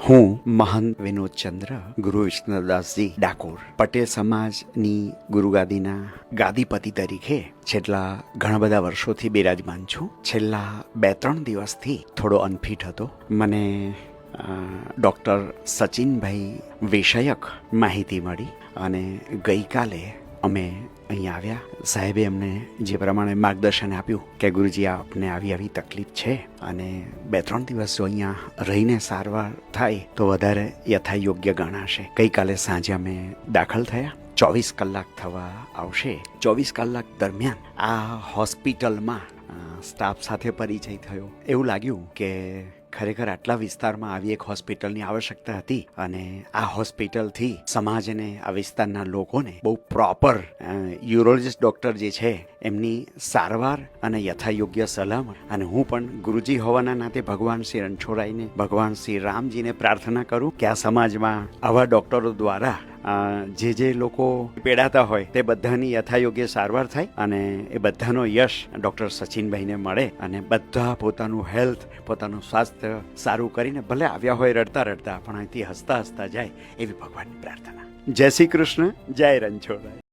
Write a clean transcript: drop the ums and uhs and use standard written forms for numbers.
હું મહંત વિનોદચંદ્ર ગુરુ વિષ્ણુદાસજી ડાકોર પટેલ સમાજની ગુરુગાદીના ગાદીપતિ તરીકે છેલ્લા ઘણા બધા વર્ષોથી બિરાજમાન છું. છેલ્લા 2-3 દિવસથી થોડો અનફિટ હતો. મને ડૉક્ટર સચિનભાઈ વિષયક માહિતી મળી અને ગઈકાલે અમે અહીં આવ્યા. સાહેબે અમને જે પ્રમાણે માર્ગદર્શન આપ્યું કે ગુરુજી આપને આવી તકલીફ છે અને 2-3 દિવસ જો અહીંયા રહીને સારવાર થાય તો વધારે યથાયોગ્ય ગણાશે. ગઈકાલે સાંજે અમે દાખલ થયા. 24 કલાક થવા આવશે. 24 કલાક દરમિયાન આ હોસ્પિટલમાં સ્ટાફ સાથે પરિચય થયો. એવું લાગ્યું કે ખરેખર આટલા વિસ્તારમાં આવી એક હોસ્પિટલની આવશ્યકતા હતી અને આ હોસ્પિટલથી સમાજને, આ વિસ્તારના લોકોને બહુ પ્રોપર યુરોલોજિસ્ટ ડૉક્ટર જે છે એમની સારવાર અને યથાયોગ્ય સલાહ. અને હું પણ ગુરુજી હોવાના નાતે ભગવાન શ્રી રણછોડરાયને, ભગવાન શ્રી રામજીને પ્રાર્થના કરું કે આ સમાજમાં આવા ડૉક્ટરો દ્વારા જે લોકો પીડાતા હોય તે બધાની યથાયોગ્ય સારવાર થાય અને એ બધાનો યશ ડૉક્ટર સચિનભાઈને મળે અને બધા પોતાનું હેલ્થ, પોતાનું સ્વાસ્થ્ય સારું કરીને ભલે આવ્યા હોય રડતા રડતા પણ અહીંથી હસતા હસતા જાય એવી ભગવાનની પ્રાર્થના. જય શ્રી કૃષ્ણ, જય રણછોડરાય.